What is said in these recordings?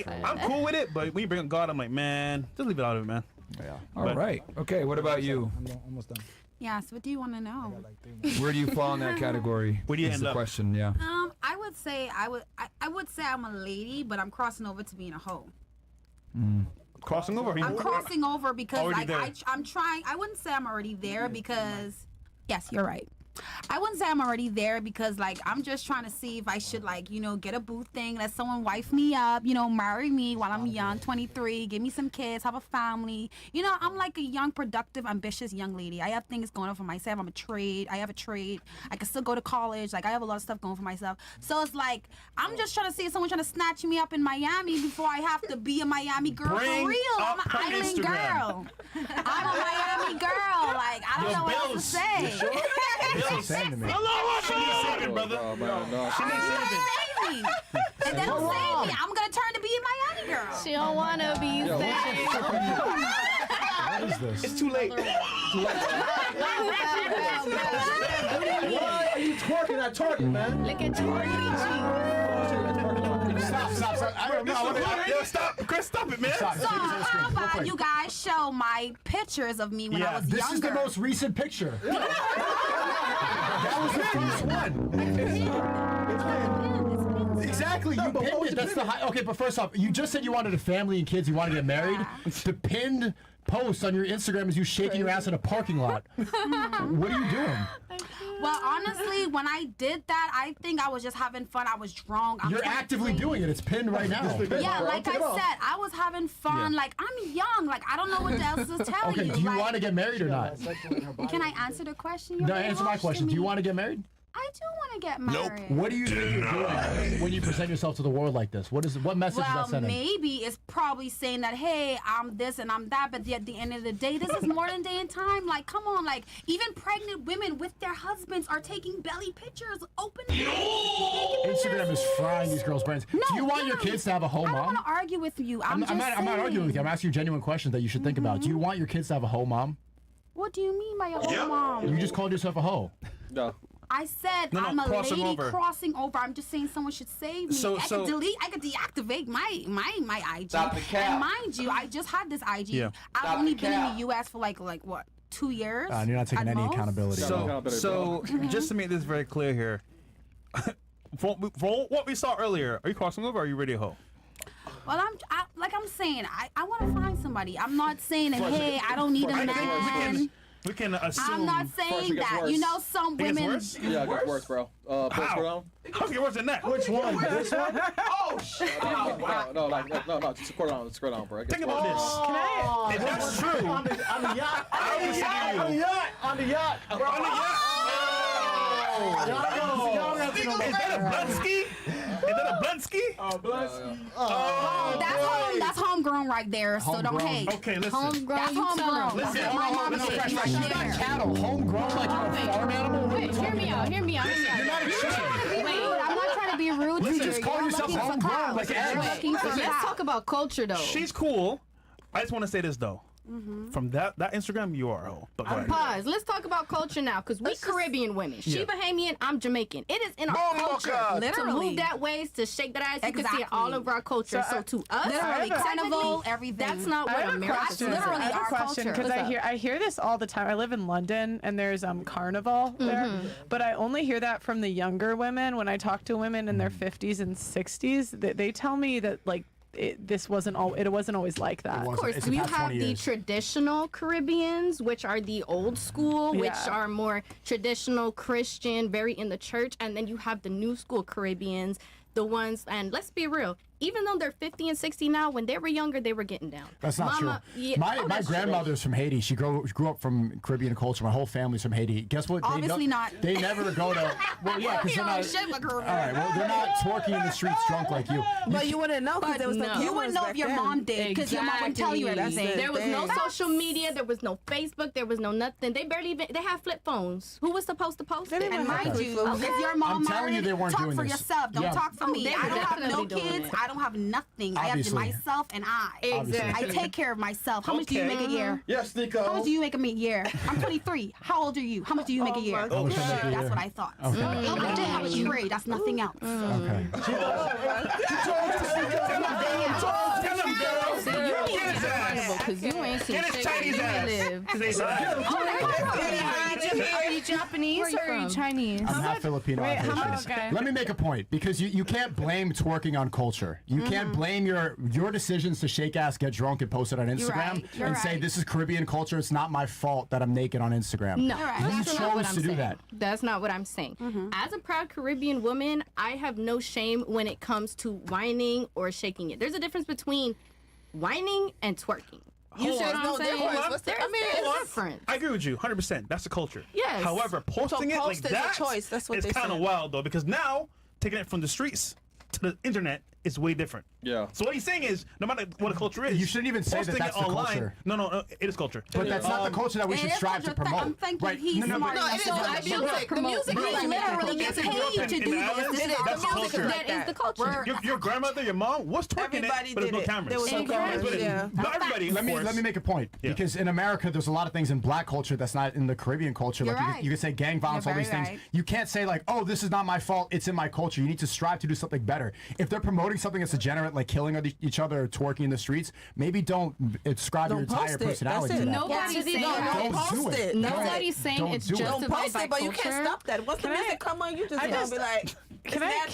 See, I'm cool with it, but when you bring up God, I'm like, man, just leave it out of it, man. Yeah. All right. Okay. What about you? I'm almost done. Yes. What do you want to know? Like 3 minutes. Where do you fall in that category? Where do you Is end the up? question? Yeah. I would say I would say I'm a lady, but I'm crossing over to being a hoe. Crossing over? I'm crossing over because Already like there. I'm trying. I wouldn't say I'm already there because yes, you're right. I wouldn't say I'm already there because like I'm just trying to see if I should like get a boo thing, let someone wife me up, marry me while I'm young, 23, give me some kids, have a family. I'm like a young, productive, ambitious young lady. I have things going on for myself. I have a trade. I can still go to college. Like I have a lot of stuff going for myself. So it's like I'm just trying to see if someone trying to snatch me up in Miami before I have to be a Miami girl for real. I'm an island girl. I'm a Miami girl. Like I don't know what else to say. Saying to me. She needs saving, brother. She needs saving. Save me. If they don't save me, I'm gonna turn to be a Miami girl. She don't wanna be saved. What is this? It's too late. Why are you twerking that target, man? Look at you. Stop. I don't know. Yo, stop. Chris, stop it, man. So how about you guys show my pictures of me when I was This younger? is the most recent picture. That was the first one. Exactly, you pinned it. That's the high. Okay, but first off, you just said you wanted a family and kids. You want to get married. The pinned post on your Instagram is you shaking your ass in a parking lot. What are you doing? Well, honestly, when I did that, I think I was just having fun. I was drunk. You're actively doing it. It's pinned right now. Yeah, like I said, I was having fun. Yeah. Like I'm young. Like I don't know what else to tell you. Okay, do you like, want to get married or not? Can I answer the question? No, answer my question. Do you want to get married? I do want to get married. What do you think you're doing when you present yourself to the world like this? What message is that Well, sending? maybe it's probably saying that, hey, I'm this and I'm that, but at the end of the day, this is modern day and time. Like, come on, like, even pregnant women with their husbands are taking belly pictures, open. Instagram is frying these girls' brains. No, do you want your kids to have a home I don't mom? want to argue with you. I'm not arguing with you. I'm asking you genuine questions that you should think about. Do you want your kids to have a hoe mom? What do you mean by a whole mom? You just called yourself a hoe. No. I said No, I'm a crossing lady over. crossing over. I'm just saying someone should save me. I could deactivate my IG. Stop the cap. And mind you, I just had this IG. Yeah. I've only been in the US for like what, 2 years? And you're not taking at any most? accountability. So just to make this very clear here, for what we saw earlier, are you crossing over or are you ready to hoe? Well, I'm saying, I want to find somebody. I'm not saying that, hey, I don't need a man. We can assume. I'm not First it saying gets that. worse. You know, some It gets women. worse? Yeah, it gets worse, bro. How? How can it get worse than that? Which one? This one? Oh, shit. No, just scroll down, bro. It gets Think about this. If that's true, On the yacht. I will see you. On the yacht. On the yacht. Is that a Blunsky? Is that a Blunsky? That's homegrown right there. So don't Homegrown. hate. Okay, listen. Homegrown. That's homegrown. Listen, That's my mom listen, shit listen, right She's there. not cattle. Homegrown like you're a farm animal? Wait, hear me out. You're not a chicken. Wait, I'm not trying to be rude to you. You just call You're yourself looking for homegrown cows. like You're eggs. looking for Let's cows. talk about culture, though. She's cool. I just want to say this though. From that Instagram, you are a hoe. But go ahead. Pause. Let's talk about culture now, because we Caribbean women. She Yeah. Bahamian, I'm Jamaican. It is in our culture Literally. to move that ways, to shake that ass. You can see it Exactly. all over our culture. So to us, Literally, carnival, technically, everything. that's not what America That's literally I have our a question culture. because I hear this all the time. I live in London and there's carnival there, but I only hear that from the younger women. When I talk to women in their 50s and 60s, they tell me that like it wasn't always like that. It Of course, It's you about have 20 the years. traditional Caribbeans, which are the old school, which Yeah. are more traditional Christian, very in the church, and then you have the new school Caribbeans, the ones, and let's be real, even though they're 50 and 60 now, when they were younger, they were getting down. That's not true. Yeah, My that's grandmother's from Haiti. She grew up from Caribbean culture. My whole family's from Haiti. Guess what? Obviously not. They never go to. Well, yeah, because they're not. Shit, All right. Well, they're not twerking in the streets drunk like you. But you wouldn't know because there was no. no. You wouldn't know if your mom did because your mom would tell you Exactly. everything. There was no That's- social media. There was no Facebook. There was no nothing. They barely even. They have flip phones. Who was supposed to post it? didn't And even mind Okay. you, if your mom I'm telling you married, they weren't talk doing for this. yourself. Don't Yeah. talk for Oh, me. they I were don't have no definitely doing kids. it. I don't have nothing. I Obviously. have myself and I. Exactly. I take care of myself. How much do you make a year? Yes, How much SNEAKO. do you make a year? I'm 23. How old are you? How much do you make a year? How much I make a That's year? what I thought. Okay. I did have a trade. That's nothing else. Okay. Nothing else. Because you ain't seen Get his shit Chinese where ass. you live. They say, Are you Japanese Where you or are you from? Chinese? I'm half Filipino. Wait, half how Haitian. much? Okay. Let me make a point because you can't blame twerking on culture. You can't blame your decisions to shake ass, get drunk, and post it on Instagram right. You're and say right. this is Caribbean culture. It's not my fault that I'm naked on Instagram. No, right. You that's not what chose I'm to do saying. that. That's not what I'm saying. As a proud Caribbean woman, I have no shame when it comes to whining or shaking it. There's a difference between whining and twerking. You Hold said on. no Hold on. difference. What's the, There's, I mean, there's it's- a difference. I agree with you, 100%. That's the culture. Yes. However, posting it like post is a that choice. That's what is they kind of said. wild, though, because now taking it from the streets to the internet is way different. Yeah. So what he's saying is, no matter what a culture is, You shouldn't even say that posting that's it the online. culture. No, it is culture. But that's not the culture that we It should is strive to culture. promote. I'm thinking right? he's smart No, enough it is to the understand. music. The music You is like literally that. get The music paid to do in this. Ireland, This is that's the culture. music. That is the culture. Your grandmother, your mom was twerking Everybody it, but there's no did it. cameras. There was no cameras, But yeah. Not everybody, Let of me course. make a point Yeah. because in America there's a lot of things in black culture that's not in the Caribbean culture. You're Like right. you could say gang violence, You're all these very things. right. You can't say like, oh, this is not my fault. It's in my culture. You need to strive to do something better. If they're promoting something that's degenerate, like killing each other or twerking in the streets, maybe don't ascribe your Don't post entire it. personality That's to it. that. Nobody's saying Don't Don't post do it. it. Nobody's saying Don't it's do it. Don't justified post by it, but you can't culture. stop that. Once the Can I- music come on, you just I gonna just- be like, Can I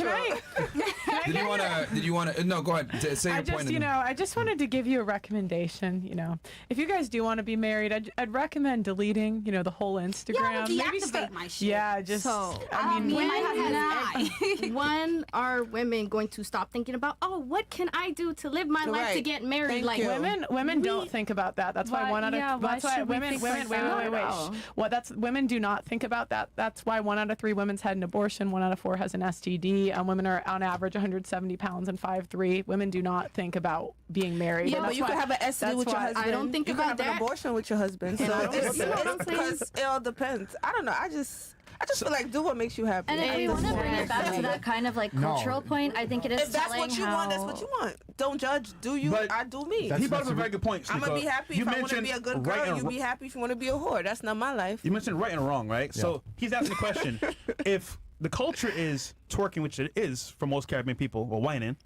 Did you want to? No, go ahead. Say your I point. just, and you then- know, I just wanted to give you a recommendation. You know, if you guys do want to be married, I'd recommend deleting, you know, the whole Instagram. deactivate my shit. Yeah, just. So, I mean, when when are women going to stop thinking about, oh, what can I do to live my life to Right. get married? Thank like you. women don't think about that. That's why Why- one out of yeah, why that's why should we women think women like wait that? wait wait Oh. what that's women do not think about that. That's why 1 out of 3 women's had an abortion. 1 out of 4 has an STD. Women are on average 170 pounds and 5'3". Women do not think about being married. yeah, and but that's you can why- have an STD that's with your why- husband. I don't think you about can have that. an abortion with your husband. So And I don't it's think about that. because it all depends. I don't know. I just feel like do what makes you happy. And if we want to bring it back to that kind of like No. cultural point, I think it is If that's telling what you how want, that's what you want. Don't judge. Do you? But I do me. That's- He brought up a very good point. I'm gonna be Sneeko. happy You if I want to mentioned be a good right girl. and You be happy if you want to be a whore. That's not my life. You mentioned right and wrong, right? So he's asking the question: if the culture is twerking, which it is for most Caribbean people, or whining,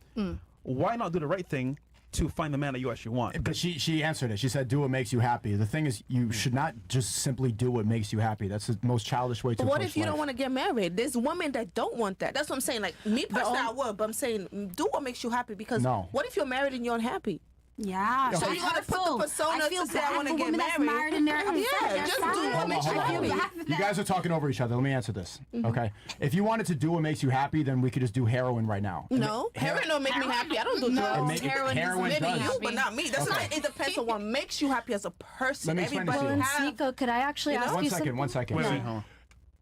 why not do the right thing to find the man that you actually want? But she answered it. She said, "Do what makes you happy." The thing is, you should not just simply do what makes you happy. That's the most childish way to. But what approach if you life. don't want to get married? There's women that don't want that. That's what I'm saying. Like me personally, I would, but I'm saying do what makes you happy because No. what if you're married and you're unhappy? Yeah. So that's you gotta put the hurtful. persona I feel to say I bad wanna for get women that's married. married and they're upset. Yeah, They're just sad. do what makes you I feel happy. bad for You them. guys are talking over each other. Let me answer this. Okay. If you wanted to do what makes you happy, then we could just do heroin right now. No, heroin don't make me happy. I don't do drugs. Heroin Maybe does. you, but not me. That's not. It depends on what makes you happy as a person. Let me explain this to Everybody you. has. SNEAKO, could I actually ask One you second. something? One second. Wait, hold on.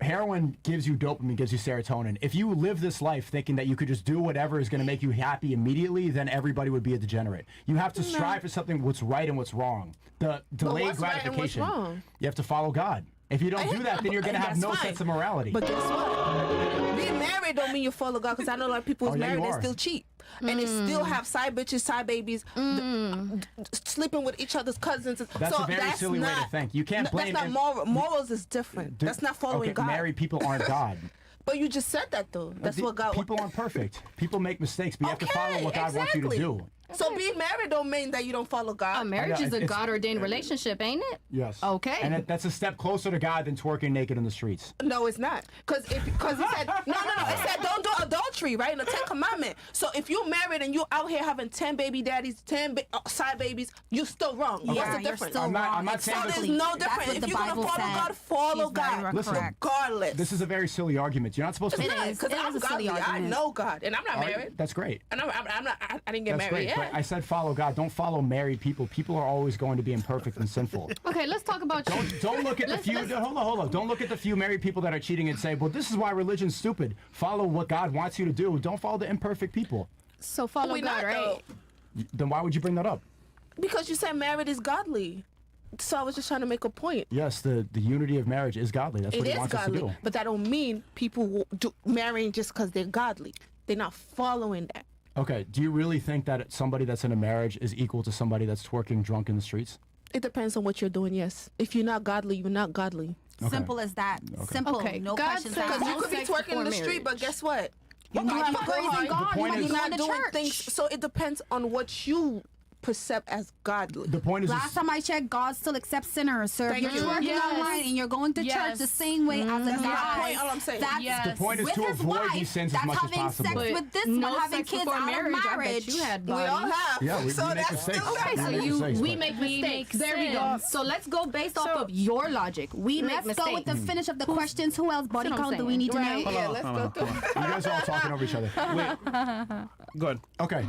Heroin gives you dopamine, gives you serotonin. If you live this life thinking that you could just do whatever is going to make you happy immediately, then everybody would be a degenerate. You have to strive for something what's right and what's wrong. The delayed what's right and what's gratification. wrong? You have to follow God. If you don't do that, then you're going to have That's no fine. sense of morality. But guess what? Being married don't mean you follow God. Because I know a lot of people who's Oh, yeah, you married and are. still cheat. And they still have side bitches, side babies, sleeping with each other's cousins. That's so a very that's silly way to not, think. You can't blame That's not it- moral. Morals is different. That's not following okay, God. Married people aren't God. But you just said that though. That's what God. People aren't perfect. People make mistakes, but you have to follow what God wants you to exactly. do. So being married don't mean that you don't follow God. A marriage is a it's- God-ordained relationship, ain't it? Yes. Okay. And that's a step closer to God than twerking naked in the streets. No, it's not. Because he said, no. It said don't do adultery, right? In the 10 Commandments. So if you're married and you're out here having 10 baby daddies, 10 side babies, you're still wrong. Yeah, What's the you're difference? still I'm not wrong. saying So this there's is- no That's difference. what If the you're going to Bible follow said. God, follow She's very God. Listen, correct. Regardless. This is a very silly argument. You're not supposed to. It is. Because It I'm is a silly godly. I argument. know God. And I'm not All right, married. That's great. And I'm not, I didn't get That's married great. yet. But I said follow God. Don't follow married people. People are always going to be imperfect and sinful. Okay, let's talk about you. Don't look at the few. Hold on. Don't look at the few married people that are cheating and say, "Well, this is why religion's stupid." Follow what God wants you to do. Don't follow the imperfect people. So follow We God, not, right? though. Then why would you bring that up? Because you said married is godly. So I was just trying to make a point. Yes, the unity of marriage is godly. That's what It He is wants us to godly. do. But that don't mean people will do marrying just because they're godly. They're not following that. Okay. Do you really think that somebody that's in a marriage is equal to somebody that's twerking drunk in the streets? It depends on what you're doing, yes. If you're not godly, you're not godly. Simple as that. Simple. Okay, No God questions says asked. Because no you could be sex twerking in before the street, but marriage. guess what? You might have be praising going- God. point You is- You're going not to doing church. things. So it depends on what you perceived as godly. The point is, Last time I checked, God still accepts sinners. So if you're working online and you're going to church the same way as a That's my guy, point. All I'm saying. that's the point is with to his avoid wife, these sins as that's much as having possible. sex with this no one, having sex kids before out marriage. of I marriage. bet you had We all bodies. have. Yeah, we so make that's mistakes. still Okay, so We make you mistakes, we but- make We mistakes. make There we go. sense. So let's go based off So- of your logic. We make Let's mistakes. go with the finish of the questions. Who else? Body That's what I'm count do we saying. need to Right, know? yeah, let's go through. You guys are all talking over each other. Good. Okay.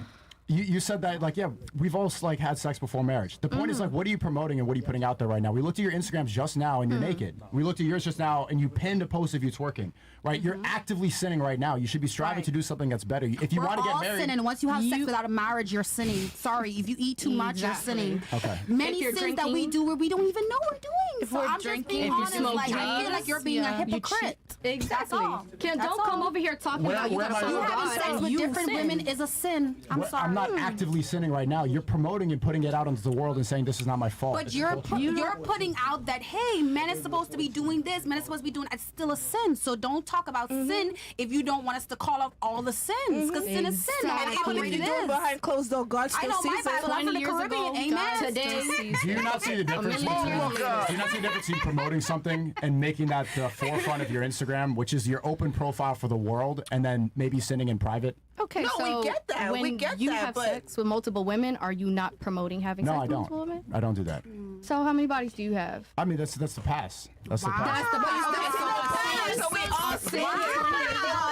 You said that, like, yeah, we've all, like, had sex before marriage. The point is, like, what are you promoting and what are you putting out there right now? We looked at your Instagrams just now and you're naked. We looked at yours just now and you pinned a post of you twerking, right? You're actively sinning right now. You should be striving to do something that's better. If you We're want to get all married, sinning. Once you have sex without a marriage, you're sinning. Sorry, if you eat too much, you're sinning. Okay. Many If you're sins that we drinking- do where we don't even know we're doing. If so we're I'm drinking, just being if you honest. smoke Like, I feel drugs, like you're being a you hypocrite. Exactly. That's all. Don't That's come all. over here talking Where- about you where got am I- You so having God sex and with you different sin. women is a sin. I'm sorry. I'm not actively sinning right now. You're promoting and putting it out into the world and saying this is not my fault. But It's you're culture. you're putting out that, hey, men is supposed to be doing this, men is supposed to be doing it's still a sin. So don't talk about sin if you don't want us to call out all the sins, because sin is sin. No matter And how even great if it you do it is. behind closed door, God I still know my sees Bible. it. I'm from 20 the years Caribbean. ago, Amen. today. Do you not see the difference between? Do you not see the difference between promoting something and making that the forefront of your Instagram, which is your open profile for the world, and then maybe sinning in private? Okay, No, we so get that. when We get you that, have but- sex with multiple women, are you not promoting having No, sex I with don't. multiple women? I don't do that. So how many bodies do you have? I mean, that's the past. That's the past. That's the Okay, so we all sin.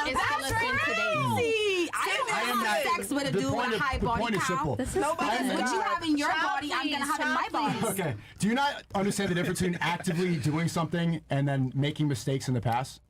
It's still a sin today. See, I don't have sex with a The dude point with a of- high the body point is count. simple. Because what you have in your body, I'm gonna have in my body. Okay. Do you not understand the difference between actively doing something and then making mistakes in the past?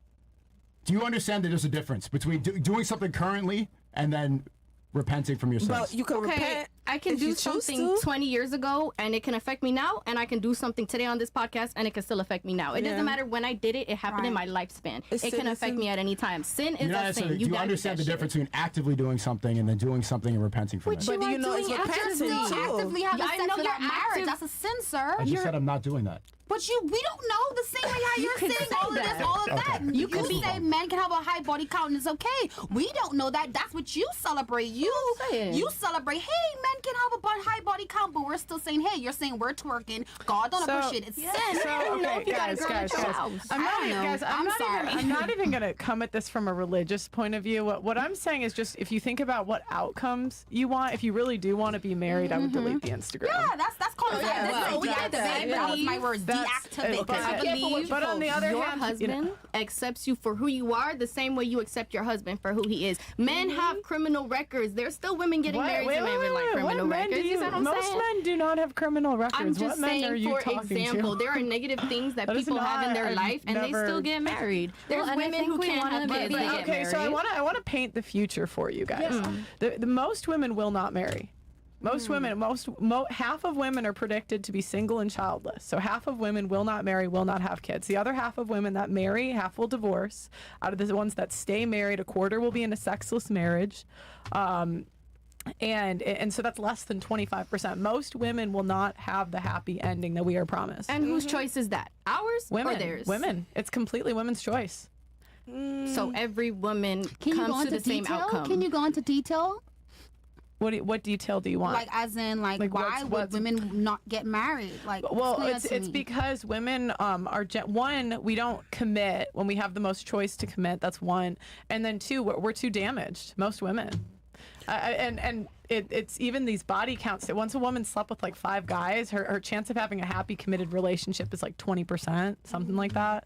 Do you understand that there's a difference between doing something currently and then repenting from your sins? But you can Okay, repent. I can if do you choose something to. 20 years ago and it can affect me now, and I can do something today on this podcast and it can still affect me now. It Yeah. doesn't matter when I did it, it happened in my Right. lifespan. It's It sin, can it's affect sin. me at any time. Sin is You're not a necessarily- sin. do you gotta do understand the that shit. difference between actively doing something and then doing something and repenting from it? But do you know it's doing it. repenting Still too? actively having Yeah, I sex know without you're marriage. active- That's a sin, sir. I just said I'm not doing that. But we don't know the same way how you're can saying say all of that. this, all of that. Okay. You Let's move say on. men can have a high body count and it's okay. We don't know that. That's what you celebrate. You saying. celebrate, hey, men can have a high body count, but we're still saying, hey, you're saying we're twerking. God don't appreciate it. It's sin. So, okay, guys, I'm not even, guys, I'm not even gonna come at this from a religious point of view. What I'm saying is just if you think about what outcomes you want, if you really do want to be married, I would delete the Instagram. Yeah, that's called yeah, that's well, we deactivate. get that, That was yeah. my word. That's- Deactivate. okay. I believe But on the other your hand, husband accepts you for who you are the same way you accept your husband for who he is. Men have criminal records. There's still women getting married to men with like criminal what men records. do You see what I'm most saying? men do not have criminal records. I'm what just men are saying, you for talking example, to? there are negative things that That is people have in not- their I've life, and they never- still get married. There's and I women think who we can't wanna have be- kids. but They get Okay, so married. I want to paint the future for you guys. The most women will not marry. Most women, half of women are predicted to be single and childless. So half of women will not marry, will not have kids. The other half of women that marry, half will divorce. Out of the ones that stay married, a quarter will be in a sexless marriage. And so that's less than 25%. Most women will not have the happy ending that we are promised. And whose choice is that? Ours women, or theirs? women. It's completely women's choice. So every woman Can you go comes to into the same detail? outcome. Can you go into detail? What detail do you want? Like, as in, like why what's- would women not get married? Like, Well, explain it's that to it's me. because women are one, we don't commit when we have the most choice to commit. That's one, and then two, we're too damaged. Most women, and it's even these body counts. That once a woman slept with like 5 guys, her chance of having a happy committed relationship is like 20%, something like that.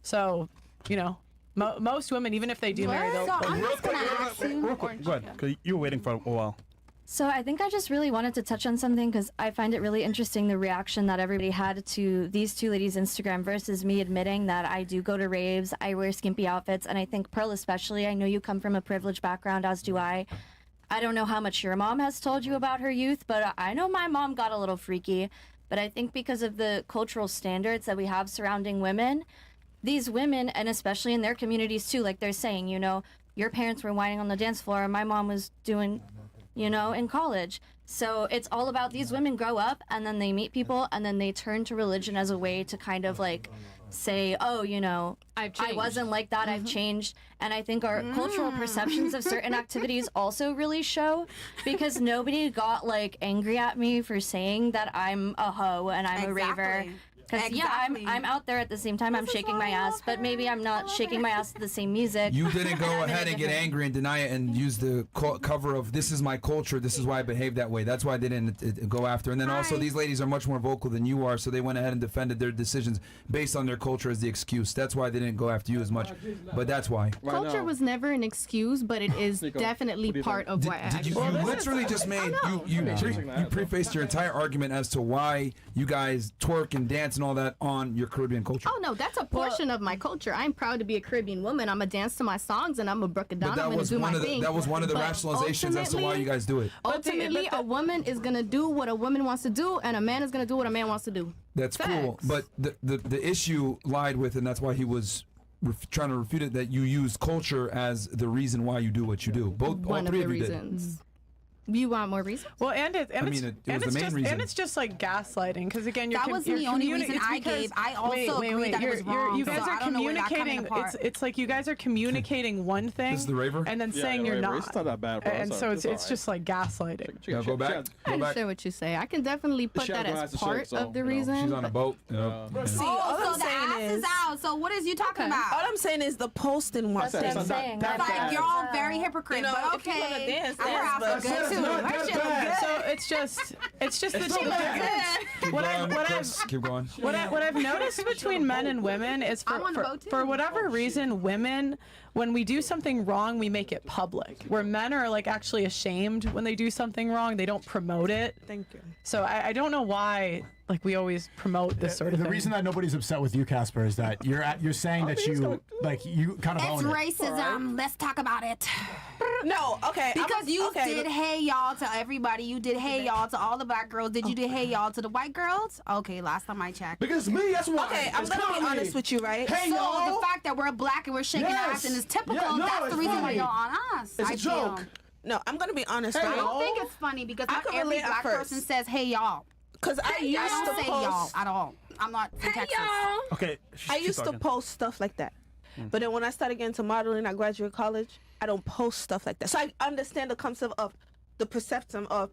So, you know. Most women, even if they do marry, they'll. So I'm just gonna ask you. Real quick, go ahead, because you were waiting for a while. So I think I just really wanted to touch on something because I find it really interesting the reaction that everybody had to these two ladies' Instagram versus me admitting that I do go to raves, I wear skimpy outfits, and I think Pearl especially, I know you come from a privileged background, as do I. I don't know how much your mom has told you about her youth, but I know my mom got a little freaky. But I think because of the cultural standards that we have surrounding women, these women, and especially in their communities too, like they're saying, you know, your parents were whining on the dance floor, and my mom was doing, you know, in college. So it's all about these women grow up and then they meet people and then they turn to religion as a way to kind of like say, oh, you know, I wasn't like that, I've changed. And I think our cultural perceptions of certain activities also really show, because nobody got like angry at me for saying that I'm a hoe and I'm a raver. Because I'm out there at the same time. I'm shaking my ass, but maybe I'm not shaking my ass to the same music. You didn't go ahead and get angry and deny it and use the cover of "This is my culture. This is why I behave that way." That's why I didn't go after. And then also, these ladies are much more vocal than you are, so they went ahead and defended their decisions based on their culture as the excuse. That's why they didn't go after you as much. But that's why. Culture was never an excuse, but it is definitely part of why. You literally just made you prefaced your entire argument as to why you guys twerk and dance and all that on your Caribbean culture. Oh no, that's a portion of my culture. I'm proud to be a Caribbean woman. I'm gonna dance to my songs and I'm gonna break it down. I'm gonna do my thing. That was one of the rationalizations as to why you guys do it. Ultimately, a woman is gonna do what a woman wants to do, and a man is gonna do what a man wants to do. That's cool, but the issue lied with, and that's why he was trying to refute it, that you use culture as the reason why you do what you do. One of the reasons. You want more reasons? Well, and it's just like gaslighting, because again, that wasn't the only reason I gave. I also agree that it was wrong. You guys are communicating. It's like you guys are communicating one thing, this is the raver, and then saying you're not. It's not that bad, bro. And so it's just like gaslighting. Go back. I understand what you say. I can definitely put that as part of the reason. She's on a boat. See, all I'm the ass saying is out. So what is you talking about? All I'm saying is the posting one. That's what I'm saying. Like you're all very hypocrite, but okay. So it's just what I've noticed between men and women is for whatever reason, women, when we do something wrong, we make it public. Where men are like actually ashamed when they do something wrong, they don't promote it. Thank you. So I don't know why like we always promote this sort of thing. The reason that nobody's upset with you, Casper, is that you're saying that you kind of own it. It's racism. Let's talk about it. No, okay. Because you did hey y'all to everybody. You did hey y'all to all the black girls. Did you do hey y'all to the white girls? Okay, last time I checked. Because me, that's why. Okay, I'm gonna be honest with you, right? Hey, so y'all. the fact that we're black and we're shaking ass and it's typical, that's the reason why y'all on us. It's a joke. No, I'm gonna be honest, I right? don't think it's funny because not every black person says hey y'all. Because I used to say post y'all at all. I'm not from Texas. Okay. I used to post stuff like that. But then when I started getting into modeling, I graduated college, I don't post stuff like that. So I understand the concept of the perception of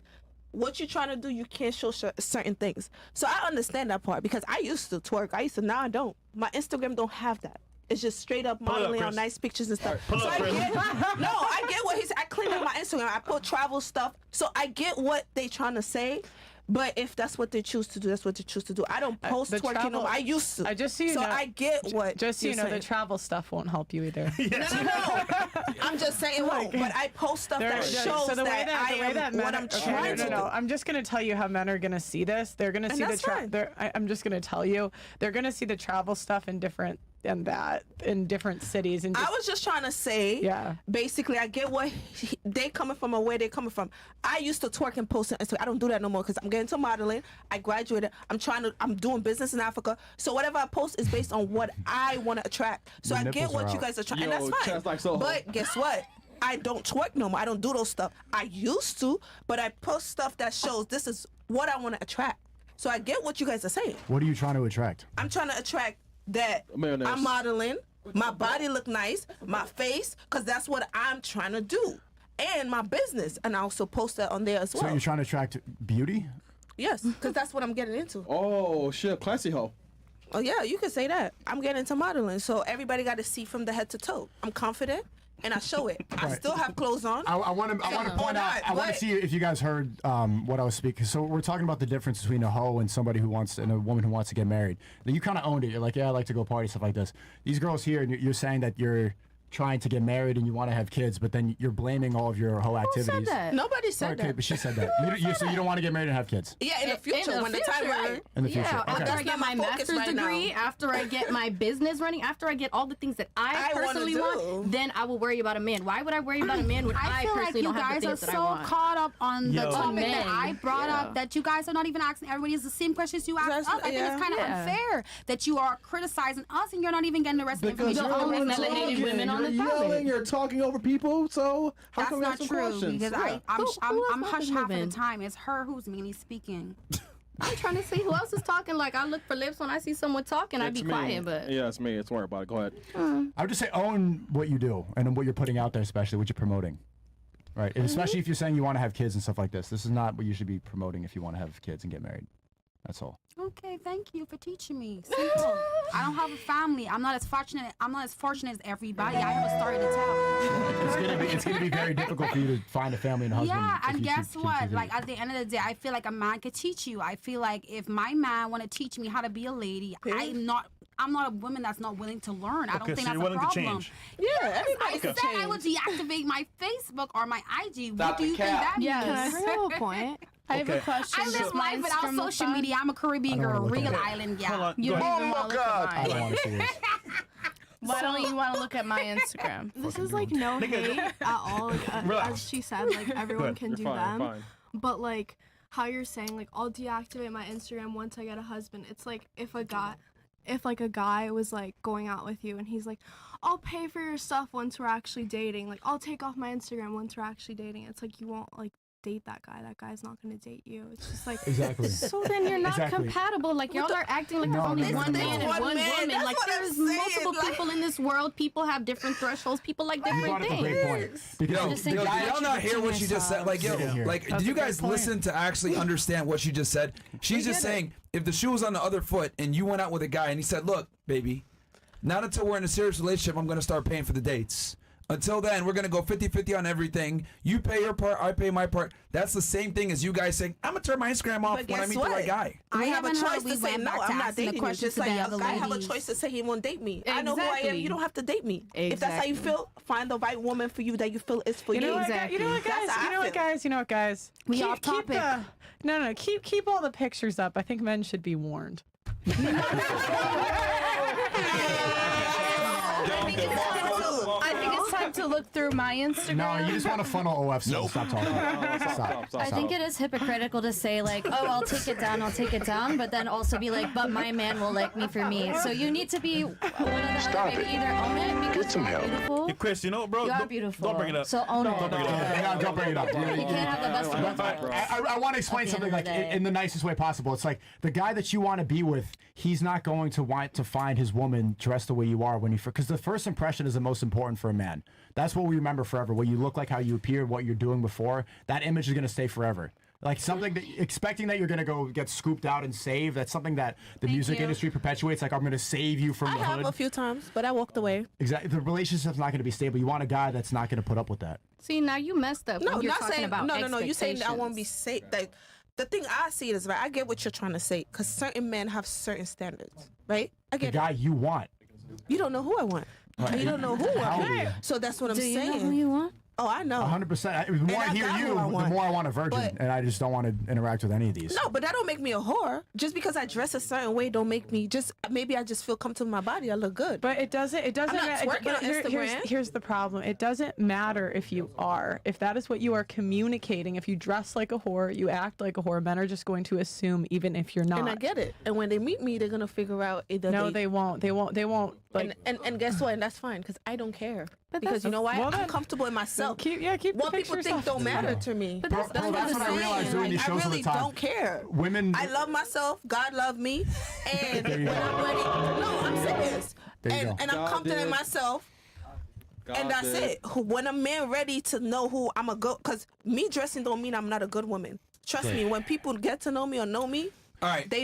what you're trying to do, you can't show certain things. So I understand that part because I used to twerk. Now I don't. My Instagram don't have that. It's just straight up modeling on nice pictures and stuff. I get what he's. I clean up my Instagram. I put travel stuff. So I get what they trying to say. But if that's what they choose to do, that's what they choose to do. I don't post twerking on. I used to. I get what. Just so you know, the travel stuff won't help you either. No. I'm just saying, but I post stuff that shows that I am what I'm trying to do. I'm just gonna tell you how men are gonna see this. They're gonna see I'm just gonna tell you, they're gonna see the travel stuff in different cities. And I was just trying to say, basically, I get what they coming from or where they coming from. I used to twerk and post, and so I don't do that no more because I'm getting into modeling. I graduated. I'm doing business in Africa. So whatever I post is based on what I want to attract. So I get what you guys are trying, and that's fine. But guess what? I don't twerk no more. I don't do those stuff. I used to, but I post stuff that shows this is what I want to attract. So I get what you guys are saying. What are you trying to attract? I'm trying to attract that I'm modeling, my body look nice, my face, because that's what I'm trying to do, and my business, and I also post that on there as well. So you're trying to attract beauty? Yes, because that's what I'm getting into. Oh shit, classy hoe. Oh yeah, you can say that. I'm getting into modeling, so everybody got to see from the head to toe. I'm confident. And I show it. I still have clothes on. I want to point out. I want to see if you guys heard what I was speaking. So we're talking about the difference between a hoe and somebody who wants and a woman who wants to get married. Then you kind of owned it. You're like, yeah, I like to go party, stuff like this. These girls here, and you're saying that you're trying to get married and you want to have kids, but then you're blaming all of your whole activities. Who said that? Nobody said that. Okay, but she said that. So you don't want to get married and have kids? Yeah, in the future, when the time right. In the future. Yeah, okay. after I get my master's degree, after I get my business running, after I get all the things that I personally want, then I will worry about a man. Why would I worry about a man when I personally don't have the things that I want? I feel like you guys are so caught up on the topic that I brought up that you guys are not even asking everybody the same questions you ask us. I think it's kind of unfair that you are criticizing us and you're not even getting the rest of the information. You're only melanated women on on you're the topic. yelling, you're talking over people. So how That's come we not have some true questions? because Yeah. I'm Who else hush is half of moving? the time. It's her who's mainly speaking. I'm trying to see who else is talking. Like, I look for lips when I see someone talking. I be It's me. quiet, but Yeah, it's me. It's worry about it. Go ahead. I would just say own what you do and what you're putting out there, especially what you're promoting. Right, and especially if you're saying you want to have kids and stuff like this. This is not what you should be promoting if you want to have kids and get married. That's all. Okay, thank you for teaching me. Simple. I don't have a family. I'm not as fortunate as everybody. I have a story to tell. It's gonna be very difficult for you to find a family and a husband. Yeah, if and you guess keep what? choosing- Like at the end of the day, I feel like a man could teach you. I feel like if my man want to teach me how to be a lady, I'm not a woman that's not willing to learn. I don't Okay, think so that's you're a willing to problem. change. Yeah, I everybody said can I would change. deactivate my Facebook or my IG. Stop What do the you think cap. that Yes. Can I means? bring up a point? I have a Okay. question. I live Does life without Instagram look social fun? media. I'm a Caribbean I don't girl, wanna look real at it. island Hold gal. on. You Go don't ahead. even want to look I at don't mine. want to see this. Why don't you want to look at my Instagram? This is like no hate at all. Like, Relax. as she said, like everyone can You're do fine. them. You're fine. But like how you're saying, like I'll deactivate my Instagram once I get a husband. It's like if a guy was like going out with you and he's like, I'll pay for your stuff once we're actually dating. Like I'll take off my Instagram once we're actually dating. It's like you won't like date that guy. That guy's not gonna date you. It's just like Exactly. so then you're not Exactly. compatible. Like, y'all are acting like there's No, only no, one no, man no. and one man, woman. that's Like, what I'm there's saying, multiple like- people in this world. People have different thresholds. People like You different brought up a things. great point. Because Yo, just think yo, about did y'all what not you hear do what she just said? Like, yo, Sit in here. like, That's did you a great guys point. listen to actually understand what she just said? She's just saying, if the shoe was on the other foot and you went out with a guy and he said, look, baby, not until we're in a serious relationship, I'm going to start paying for the dates. Until then, we're going to go 50-50 on everything. You pay your part, I pay my part. That's the same thing as you guys saying, I'm going to turn my Instagram off But when I guess meet the what? right guy. I have a haven't heard choice we to say went no, back to I'm not asking the dating you. question Just to the like a other guy have a ladies. choice to say he won't date me. I know who I am. Exactly. You don't have to date me. If that's how you feel, find the right woman for you that you feel is for You you. know what, Exactly. you know what, guys? That's how You I know what, feel. guys? You know what, guys? We off topic. Keep all the pictures up. I think men should be warned. I think it's time to look through my Instagram. No, you just want to funnel OF. So stop talking. Stop. I think it is hypocritical to say like, oh, I'll take it down, but then also be like, but my man will like me for me. So you need to be one of the other, maybe either own it because you are beautiful. Hey, Chris, you know what, bro? You are Don't- beautiful. Don't bring it up. So own it. Don't bring it up. Don't bring it up. You can't have the best of both worlds. I want to explain At the something end of like the day. in the nicest way possible. It's like the guy that you want to be with, he's not going to want to find his woman dressed the way you are when you, because the first impression is the most important for a man. That's what we remember forever. What you look like, how you appear, what you're doing before. That image is going to stay forever. Like something that expecting that you're going to go get scooped out and saved. That's something that the music you. industry perpetuates. Like I'm going to save you from I the have hood. a few times, but I walked away. Exactly. The relationship's not going to be stable. You want a guy that's not going to put up with that. See, now you messed up. No, when you're not talking saying about no. You saying that I won't be expectations. safe. Like the thing I see it is right. I get what you're trying to say because certain men have certain standards, right? I The get guy you want. You don't know who I want. You don't know who I How want. do you? So that's what I'm Do you saying. know who you want? Oh, I know. 100%. The more I I hear got you, who I the want. more I want a virgin, But- and I just don't want to interact with any of these. No, but that don't make me a whore. Just because I dress a certain way don't make me just maybe I just feel comfortable in my body. I look good. But it doesn't. It doesn't. I'm not ma- twerking on Instagram. Here's the problem. It doesn't matter if you are. If that is what you are communicating. If you dress like a whore, you act like a whore. Men are just going to assume, even if you're not. And I get it. And when they meet me, they're gonna figure out either No, they won't. They won't. They won't. Like. and guess what? And that's fine because I don't care. But Because you know why? well, I'm then- comfortable in myself. Keep the What people pictures think up. don't matter to me. But Bro, that's that's what what I I'm realized saying. doing these I shows all really the time. don't care. Women. I love myself. God love me. And There you when go. I'm ready, no, I'm serious. There you And go. I'm God confident in did. myself. God And that's did. it. When a man ready to know who I'm a good, because me dressing don't mean I'm not a good woman. Trust me, when people get to know me or know me, All right. they